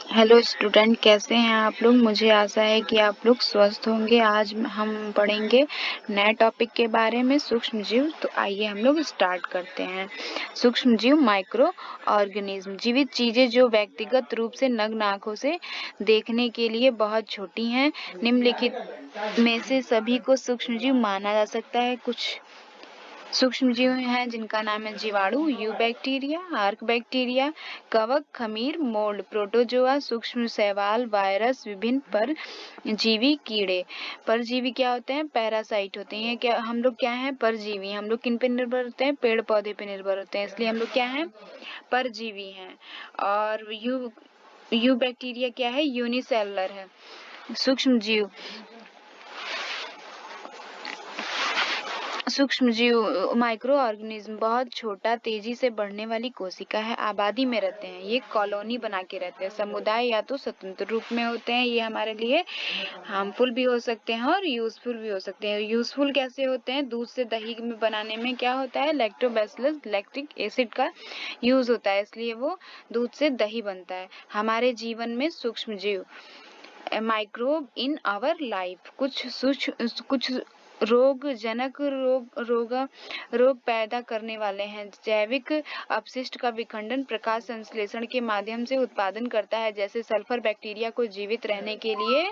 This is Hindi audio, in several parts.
हेलो स्टूडेंट, कैसे हैं आप लोग। मुझे आशा है कि आप लोग स्वस्थ होंगे। आज हम पढ़ेंगे नए टॉपिक के बारे में, सूक्ष्म जीव। तो आइए हम लोग स्टार्ट करते हैं। सूक्ष्म जीव माइक्रो ऑर्गेनिज्म, जीवित चीजें जो व्यक्तिगत रूप से नग्न आंखों से देखने के लिए बहुत छोटी हैं। निम्नलिखित में से सभी को सूक्ष्म जीव माना जा सकता है। कुछ सूक्ष्म जीव हैं जिनका नाम है जीवाणु, यूबैक्टीरिया, आर्क बैक्टीरिया, कवक, खमीर, मोल्ड, प्रोटोजोआ, सूक्ष्म शैवाल, वायरस, विभिन्न परजीवी कीड़े। परजीवी क्या होते हैं? पैरासाइट होते हैं। क्या हम लोग क्या हैं? परजीवी। हम लोग किन पे निर्भर होते हैं? पेड़ पौधे पे निर्भर होते हैं, इसलिए हम लोग क्या हैं? परजीवी हैं। और यू बैक्टीरिया क्या है? यूनिसेलुलर है। सूक्ष्म जीव सूक्ष्म जीव माइक्रो ऑर्गेनिज्म बहुत छोटा, तेजी से बढ़ने वाली कोशिका है। आबादी में रहते हैं, ये कॉलोनी बना के रहते हैं। समुदाय या तो स्वतंत्र रूप में होते हैं। ये हमारे लिए हार्मफुल भी हो सकते हैं और यूजफुल भी हो सकते हैं। यूजफुल कैसे होते हैं? दूध से दही में बनाने में क्या होता है? लैक्टोबैसिलस लैक्टिक एसिड का यूज होता है, इसलिए वो दूध से दही बनता है। हमारे जीवन में सूक्ष्म जीव माइक्रोब इन आवर लाइफ कुछ रोगजनक रोग पैदा करने वाले हैं। जैविक अपशिष्ट का विखंडन प्रकाश संश्लेषण के माध्यम से उत्पादन करता है। जैसे सल्फर बैक्टीरिया को जीवित रहने के लिए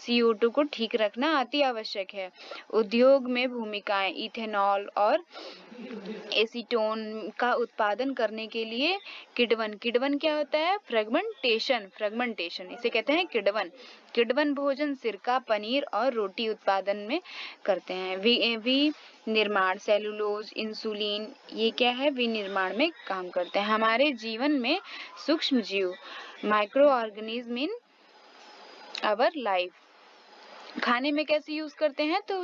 CO2 को ठीक रखना अति आवश्यक है। उद्योग में भूमिकाएं इथेनॉल और एसीटोन का उत्पादन करने के लिए किण्वन क्या होता है? फ्रेगमेंटेशन इसे कहते हैं किण्वन भोजन सिरका, पनीर और रोटी उत्पादन में करते हैं। विनिर्माण सेलुलोज, इंसुलिन, ये क्या है? विनिर्माण में काम करते हैं। हमारे जीवन में सूक्ष्म जीव microorganism in our life खाने में कैसे यूज करते हैं? तो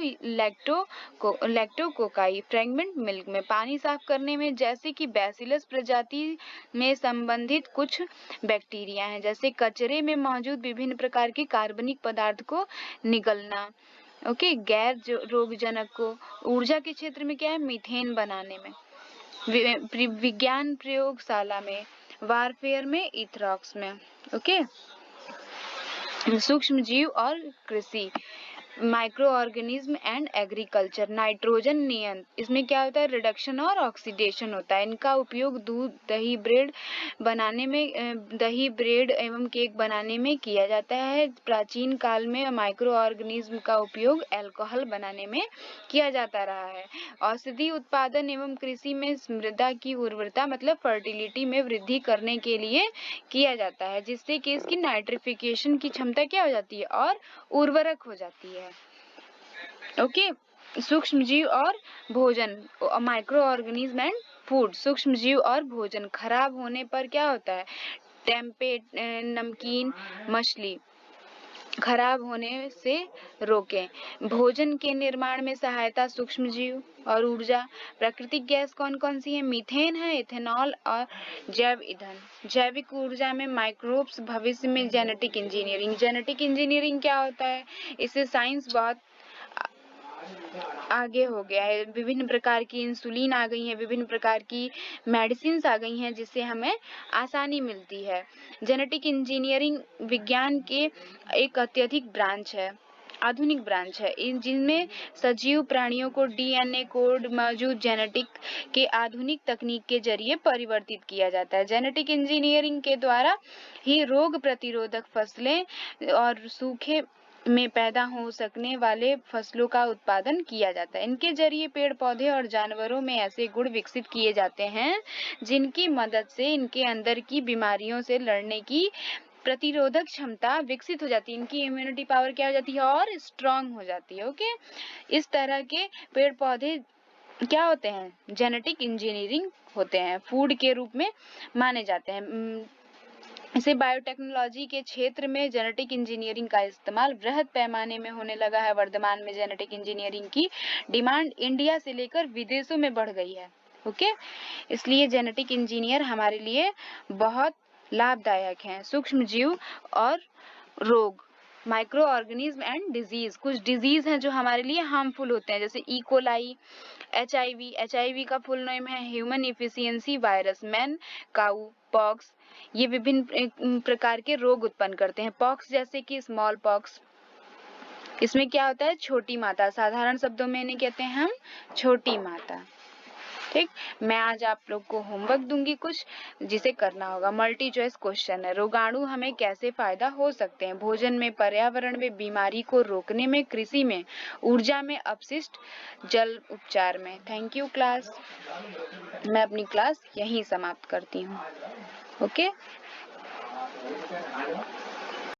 लैक्टोकोकाई फ्रेगमेंट मिल्क में, पानी साफ करने में, जैसे कि बैसिलस प्रजाति में संबंधित कुछ बैक्टीरिया हैं। जैसे कचरे में मौजूद विभिन्न प्रकार के कार्बनिक पदार्थ को निगलना। ओके, गैर रोगजनक को ऊर्जा के क्षेत्र में क्या है? मीथेन बनाने में, विज्ञान प्रयोगशाला में, वारफेयर में, इथरॉक्स में। ओके, सूक्ष्म जीव और कृषि micro organism and agriculture. Nitrogen नियंत्रण, इसमें क्या होता है? रिडक्शन और ऑक्सीडेशन होता है। इनका उपयोग दूध, दही, ब्रेड एवं केक बनाने में किया जाता है। प्राचीन काल में माइक्रो ऑर्गेनिज्म का उपयोग अल्कोहल बनाने में किया जाता रहा है। औषधि उत्पादन एवं कृषि में मृदा की उर्वरता मतलब फर्टिलिटी में वृद्धि करने के लिए किया जाता है, जिससे कि इसकी नाइट्रिफिकेशन की क्षमता क्या हो जाती है? और उर्वरक हो जाती है। ओके, सूक्ष्म जीव और भोजन माइक्रो ऑर्गेनिज्म एंड फूड। सूक्ष्म जीव और भोजन खराब होने पर क्या होता है? नमकीन, मछली खराब होने से रोकें। भोजन के निर्माण में सहायता सूक्ष्म जीव और ऊर्जा। प्राकृतिक गैस कौन कौन सी है? मीथेन है, इथेनॉल और जैव ईंधन। जैविक ऊर्जा में माइक्रोब्स। भविष्य में जेनेटिक इंजीनियरिंग क्या होता है? इससे साइंस बहुत आगे हो गया है। विभिन्न प्रकार की इंसुलिन आ गई है, विभिन्न प्रकार की मेडिसिन आ गई हैं, जिससे हमें आसानी मिलती है। जेनेटिक इंजीनियरिंग विज्ञान के एक अत्यधिक ब्रांच है, आधुनिक ब्रांच है, जिनमें सजीव प्राणियों को DNA कोड मौजूद जेनेटिक के आधुनिक तकनीक के जरिए परिवर्तित किया जाता है। जेनेटिक इंजीनियरिंग के द्वारा ही रोग प्रतिरोधक फसलें और सूखे में पैदा हो सकने वाले फसलों का उत्पादन किया जाता है। इनके जरिए पेड़ पौधे और जानवरों में ऐसे गुण विकसित किए जाते हैं जिनकी मदद से इनके अंदर की बीमारियों से लड़ने की प्रतिरोधक क्षमता विकसित हो जाती है। इनकी इम्यूनिटी पावर क्या हो जाती है? और स्ट्रांग हो जाती है। ओके, इस तरह के पेड़ पौधे क्या होते हैं? जेनेटिक इंजीनियरिंग होते हैं, फूड के रूप में माने जाते हैं। इसे बायोटेक्नोलॉजी के क्षेत्र में जेनेटिक इंजीनियरिंग का इस्तेमाल वृहद पैमाने में होने लगा है। वर्तमान में जेनेटिक इंजीनियरिंग की डिमांड इंडिया से लेकर विदेशों में बढ़ गई है। ओके, इसलिए जेनेटिक इंजीनियर हमारे लिए बहुत लाभदायक हैं। सूक्ष्म जीव और रोग माइक्रो ऑर्गेनिज्म एंड डिजीज। कुछ डिजीज हैं जो हमारे लिए हार्मफुल होते हैं, जैसे इकोलाई, HIV का फुल नेम है ह्यूमन इफिशियंसी वायरस, मैन काऊ पॉक्स, ये विभिन्न प्रकार के रोग उत्पन्न करते हैं। पॉक्स जैसे कि स्मॉल पॉक्स, इसमें क्या होता है, छोटी माता, साधारण शब्दों में इन्हें कहते हैं हम छोटी माता। ठीक, मैं आज आप लोग को होमवर्क दूंगी कुछ, जिसे करना होगा। मल्टी चॉइस क्वेश्चन है। रोगाणु हमें कैसे फायदा हो सकते हैं? भोजन में, पर्यावरण में, बीमारी को रोकने में, कृषि में, ऊर्जा में, अपशिष्ट जल उपचार में। Thank you class. मैं अपनी क्लास यहीं समाप्त करती हूँ। ओके।